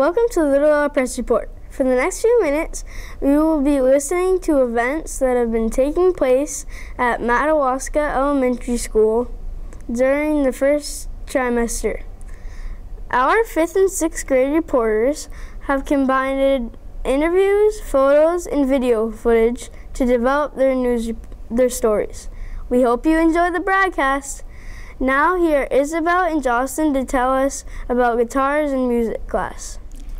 Welcome to the Little Owl Press Report. For the next few minutes, we will be listening to events that have been taking place at Madawaska Elementary School during the first trimester. Our 5th and 6th grade reporters have combined interviews, photos, and video footage to develop their stories. We hope you enjoy the broadcast. Now here are Isabel and Jocelyn to tell us about guitars and music class.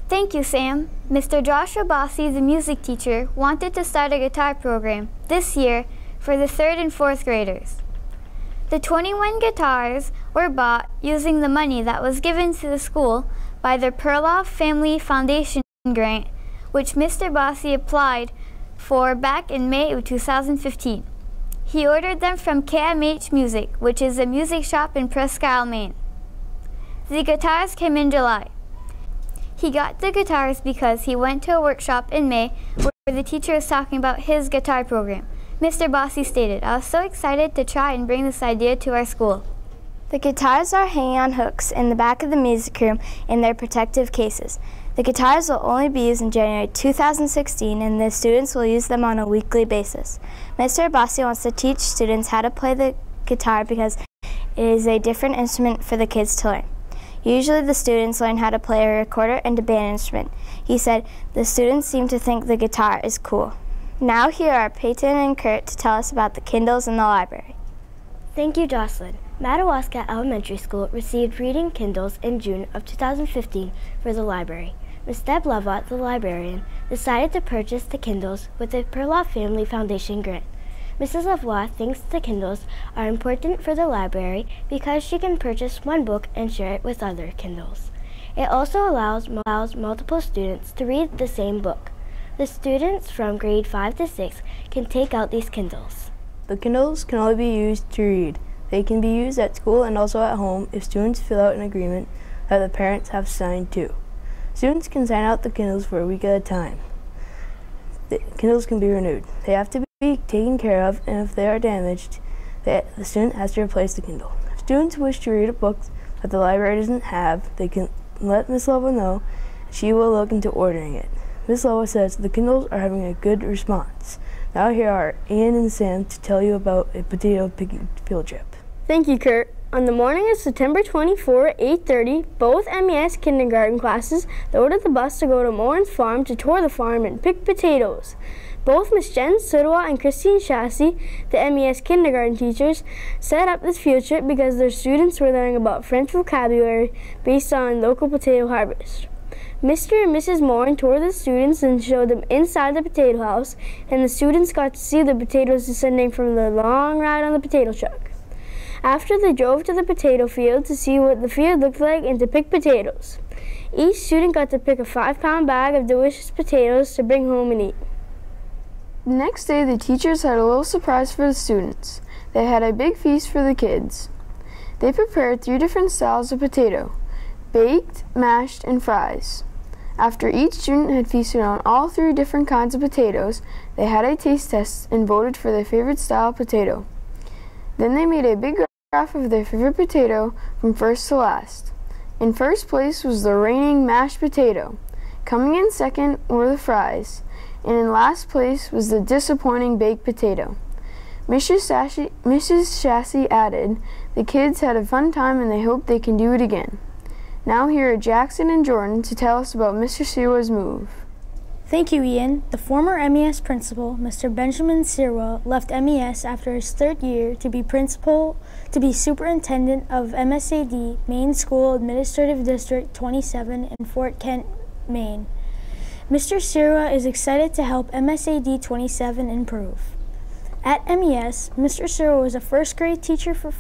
Thank you, Sam. Mr. Joshua Bossi, the music teacher, wanted to start a guitar program this year for the 3rd and 4th graders. The 21 guitars were bought using the money that was given to the school by the Perloff Family Foundation grant, which Mr. Bossi applied for back in May of 2015. He ordered them from KMH Music, which is a music shop in Presque Isle, Maine. The guitars came in July. He got the guitars because he went to a workshop in May where the teacher was talking about his guitar program. Mr. Bossi stated, "I was so excited to try and bring this idea to our school." The guitars are hanging on hooks in the back of the music room in their protective cases. The guitars will only be used in January 2016, and the students will use them on a weekly basis. Mr. Bossi wants to teach students how to play the guitar because it is a different instrument for the kids to learn. Usually the students learn how to play a recorder and a band instrument. He said, "The students seem to think the guitar is cool." Now here are Peyton and Kurt to tell us about the Kindles in the library. Thank you, Jocelyn. Madawaska Elementary School received reading Kindles in June of 2015 for the library. Ms. Deb Lovott, the librarian, decided to purchase the Kindles with the Perloff Family Foundation grant. Mrs. Lovott thinks the Kindles are important for the library because she can purchase one book and share it with other Kindles. It also allows multiple students to read the same book. The students from grade 5 to 6 can take out these Kindles. The Kindles can only be used to read. They can be used at school and also at home if students fill out an agreement that the parents have signed to. Students can sign out the Kindles for a week at a time. The Kindles can be renewed. They have to be taken care of, and if they are damaged, the student has to replace the Kindle. If students wish to read a book that the library doesn't have, they can let Ms. Lova know, and she will look into ordering it. Ms. Lova says the Kindles are having a good response. Now here are Ian and Sam to tell you about a potato picking field trip. Thank you, Kurt. On the morning of September 24 at 8:30, both MES kindergarten classes loaded the bus to go to Morin's farm to tour the farm and pick potatoes. Both Ms. Jen Sudwa and Christine Chassie, the MES kindergarten teachers, set up this field trip because their students were learning about French vocabulary based on local potato harvest. Mr. and Mrs. Morin toured the students and showed them inside the potato house, and the students got to see the potatoes descending from the long ride on the potato truck. After they drove to the potato field to see what the field looked like and to pick potatoes. Each student got to pick a 5-pound bag of delicious potatoes to bring home and eat. The next day, the teachers had a little surprise for the students. They had a big feast for the kids. They prepared 3 different styles of potato: baked, mashed, and fries. After each student had feasted on all 3 different kinds of potatoes, they had a taste test and voted for their favorite style of potato. Then they made a big graph of their favorite potato from first to last. In first place was the reigning mashed potato. Coming in second were the fries. And in last place was the disappointing baked potato. Mrs. Chassie added, "The kids had a fun time and they hope they can do it again." Now here are Jackson and Jordan to tell us about Mr. Sirwa's move. Thank you, Ian. The former MES principal, Mr. Benjamin Sirwa, left MES after his 3rd year to be superintendent of MSAD, Maine School Administrative District 27 in Fort Kent, Maine. Mr. Sirwa is excited to help MSAD 27 improve. At MES, Mr. Sirwa was a 1st grade teacher for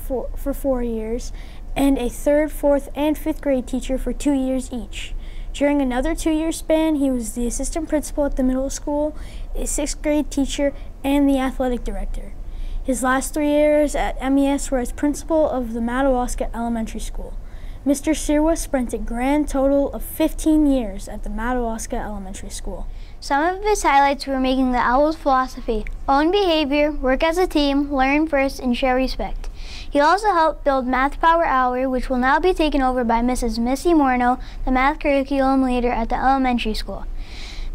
4 years and a 3rd, 4th, and 5th grade teacher for 2 years each. During another 2-year span, he was the assistant principal at the middle school, a 6th grade teacher, and the athletic director. His last 3 years at MES were as principal of the Madawaska Elementary School. Mr. Sirwa spent a grand total of 15 years at the Madawaska Elementary School. Some of his highlights were making the Owl's philosophy: own behavior, work as a team, learn first, and show respect. He also helped build Math Power Hour, which will now be taken over by Mrs. Missy Morno, the math curriculum leader at the elementary school.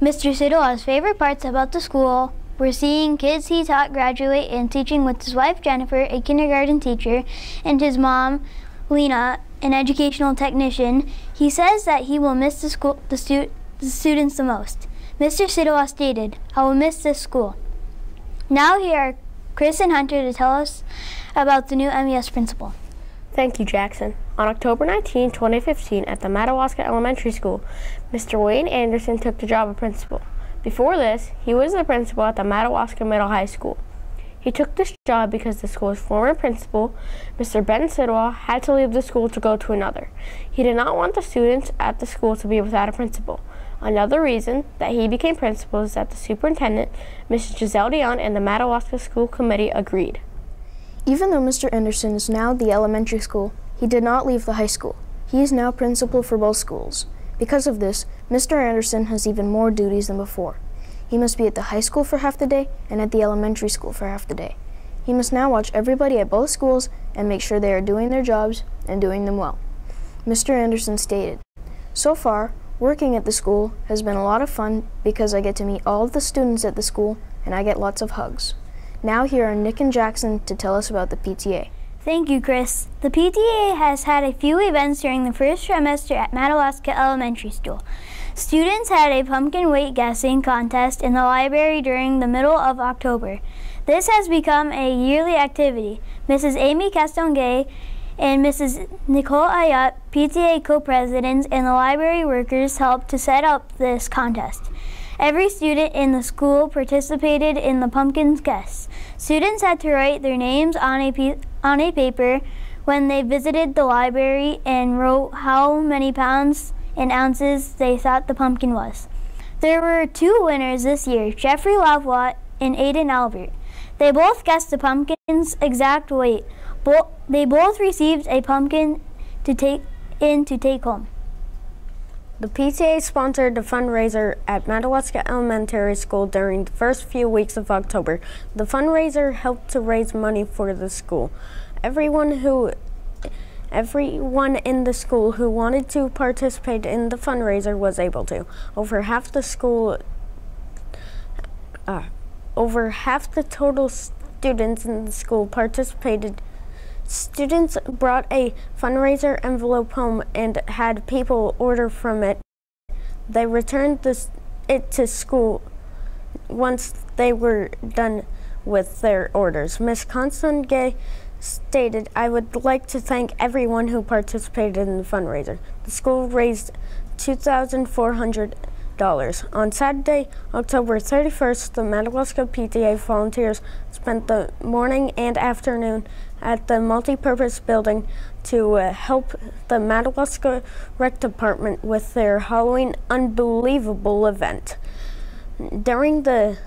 Mr. Sidoa's favorite parts about the school were seeing kids he taught graduate and teaching with his wife Jennifer, a kindergarten teacher, and his mom, Lena, an educational technician. He says that he will miss the students the most. Mr. Sidoa stated, "I will miss this school." Now here are Chris and Hunter to tell us about the new MES principal. Thank you, Jackson. On October 19, 2015, at the Madawaska Elementary School, Mr. Wayne Anderson took the job of principal. Before this, he was the principal at the Madawaska Middle High School. He took this job because the school's former principal, Mr. Ben Sidoa, had to leave the school to go to another. He did not want the students at the school to be without a principal. Another reason that he became principal is that the superintendent, Mrs. Giselle Dion, and the Madawaska School Committee agreed. Even though Mr. Anderson is now at the elementary school, he did not leave the high school. He is now principal for both schools. Because of this, Mr. Anderson has even more duties than before. He must be at the high school for half the day and at the elementary school for half the day. He must now watch everybody at both schools and make sure they are doing their jobs and doing them well. Mr. Anderson stated, "So far, working at the school has been a lot of fun because I get to meet all of the students at the school and I get lots of hugs." Now here are Nick and Jackson to tell us about the PTA. Thank you, Chris. The PTA has had a few events during the first trimester at Madawaska Elementary School. Students had a pumpkin weight guessing contest in the library during the middle of October. This has become a yearly activity. Mrs. Amy Castonguay and Mrs. Nicole Ayat, PTA co-presidents, and the library workers helped to set up this contest. Every student in the school participated in the pumpkin guess. Students had to write their names on a paper when they visited the library and wrote how many pounds and ounces they thought the pumpkin was. There were two winners this year, Jeffrey Lavoie and Aiden Albert. They both guessed the pumpkin's exact weight. They both received a pumpkin to take home. The PTA sponsored the fundraiser at Madawaska Elementary School during the first few weeks of October. The fundraiser helped to raise money for the school. Everyone in the school who wanted to participate in the fundraiser was able to. Over half the total students in the school participated. Students brought a fundraiser envelope home and had people order from it. They returned it to school once they were done with their orders. Ms. Constance Gay stated, "I would like to thank everyone who participated in the fundraiser. The school raised $2,400. On Saturday, October 31st, the Madawaska PTA volunteers spent the morning and afternoon at the multipurpose building to help the Madawaska Rec Department with their Halloween Unbelievable event. During the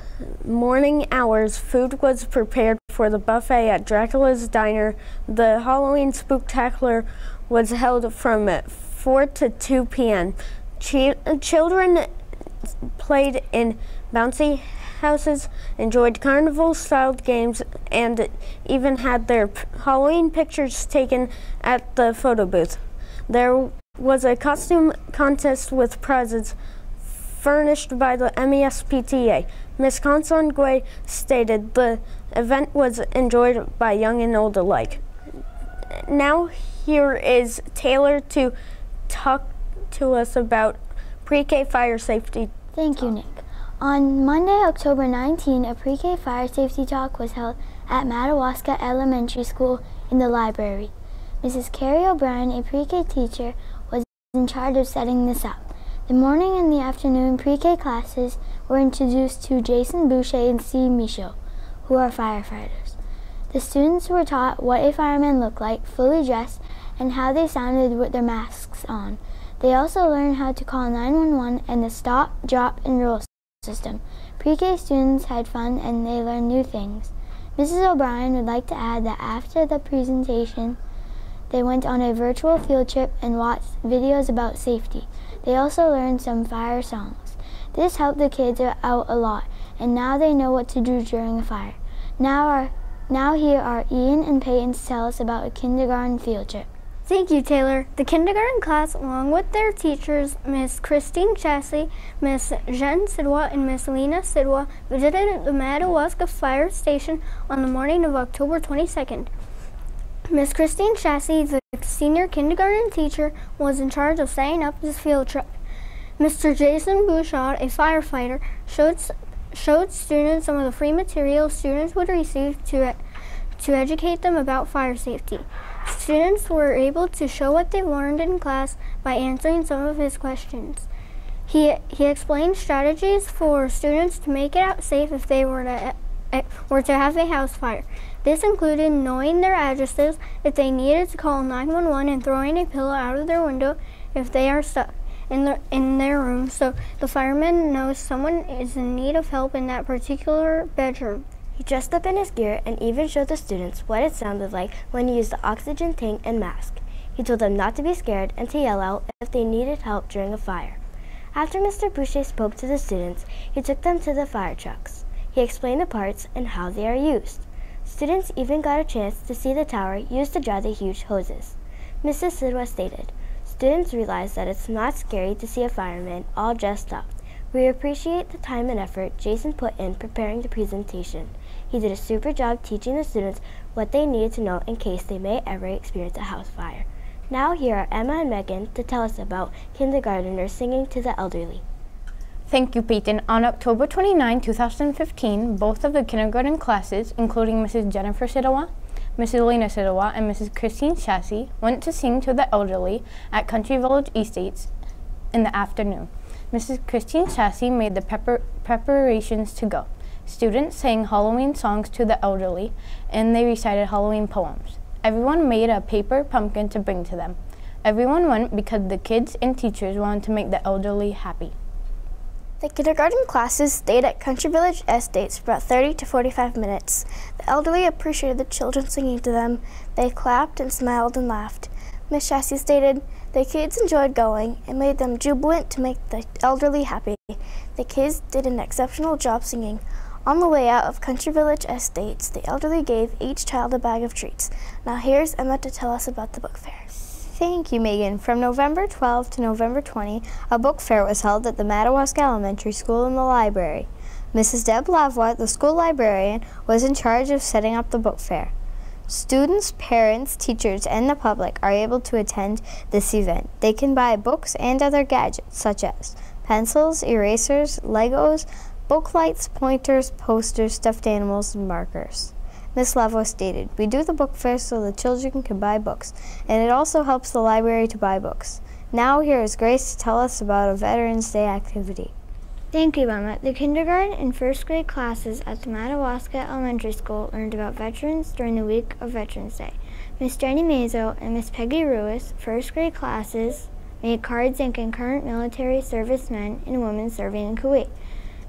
morning hours, food was prepared for the buffet at Dracula's Diner. The Halloween Spooktacular was held from 4 to 2 p.m. Children played in bouncy houses, enjoyed carnival-styled games, and even had their Halloween pictures taken at the photo booth. There was a costume contest with prizes furnished by the MES PTA. Ms. Constance stated the event was enjoyed by young and old alike. Now here is Taylor to talk to us about pre-K fire safety. Thank you, Nick. On Monday, October 19, a pre-K fire safety talk was held at Madawaska Elementary School in the library. Mrs. Carrie O'Brien, a pre-K teacher, was in charge of setting this up. The morning and the afternoon pre-K classes were introduced to Jason Boucher and Steve Michaud, who are firefighters. The students were taught what a fireman looked like, fully dressed, and how they sounded with their masks on. They also learned how to call 911 and the stop, drop, and roll system. Pre-K students had fun and they learned new things. Mrs. O'Brien would like to add that after the presentation, they went on a virtual field trip and watched videos about safety. They also learned some fire songs. This helped the kids out a lot, and now they know what to do during a fire. Now Now here are Ian and Peyton to tell us about a kindergarten field trip. Thank you, Taylor. The kindergarten class, along with their teachers, Miss Christine Chassie, Miss Jen Sidwa, and Miss Lena Sidwa, visited the Madawaska Fire Station on the morning of October 22nd. Miss Christine Chassie, the senior kindergarten teacher, was in charge of setting up this field trip. Mr. Jason Bouchard, a firefighter, showed students some of the free materials students would receive to educate them about fire safety. Students were able to show what they learned in class by answering some of his questions. He explained strategies for students to make it out safe if they were to have a house fire. This included knowing their addresses if they needed to call 911 and throwing a pillow out of their window if they are stuck in their room, so the fireman knows someone is in need of help in that particular bedroom. He dressed up in his gear and even showed the students what it sounded like when he used the oxygen tank and mask. He told them not to be scared and to yell out if they needed help during a fire. After Mr. Boucher spoke to the students, he took them to the fire trucks. He explained the parts and how they are used. Students even got a chance to see the tower used to dry the huge hoses. Mrs. Sidwa stated, "Students realize that it's not scary to see a fireman all dressed up. We appreciate the time and effort Jason put in preparing the presentation. He did a super job teaching the students what they needed to know in case they may ever experience a house fire." Now here are Emma and Megan to tell us about kindergartners singing to the elderly. Thank you, Peyton. On October 29, 2015, both of the kindergarten classes, including Mrs. Jennifer Sidawa, Mrs. Lena Sidawa, and Mrs. Christine Chassie, went to sing to the elderly at Country Village Estates in the afternoon. Mrs. Christine Chassie made the preparations to go. Students sang Halloween songs to the elderly, and they recited Halloween poems. Everyone made a paper pumpkin to bring to them. Everyone went because the kids and teachers wanted to make the elderly happy. The kindergarten classes stayed at Country Village Estates for about 30 to 45 minutes. The elderly appreciated the children singing to them. They clapped and smiled and laughed. Miss Chassie stated, "The kids enjoyed going. It made them jubilant to make the elderly happy. The kids did an exceptional job singing." On the way out of Country Village Estates, the elderly gave each child a bag of treats. Now here's Emma to tell us about the book fair. Thank you, Megan. From November 12 to November 20, a book fair was held at the Madawaska Elementary School in the library. Mrs. Deb Lavoie, the school librarian, was in charge of setting up the book fair. Students, parents, teachers, and the public are able to attend this event. They can buy books and other gadgets such as pencils, erasers, Legos, book lights, pointers, posters, stuffed animals, and markers. Ms. Lavoie stated, "We do the book fair so the children can buy books, and it also helps the library to buy books." Now here is Grace to tell us about a Veterans Day activity. Thank you, Emma. The kindergarten and first grade classes at the Madawaska Elementary School learned about veterans during the week of Veterans Day. Miss Jenny Mazo and Miss Peggy Ruiz, first grade classes, made cards thanking current military servicemen and women serving in Kuwait.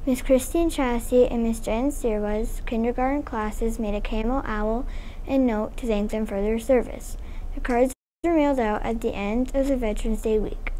Miss Christine Chassie and Miss Jen Sirwa's kindergarten classes made a camel owl and note to thank them for their service. The cards were mailed out at the end of the Veterans Day week.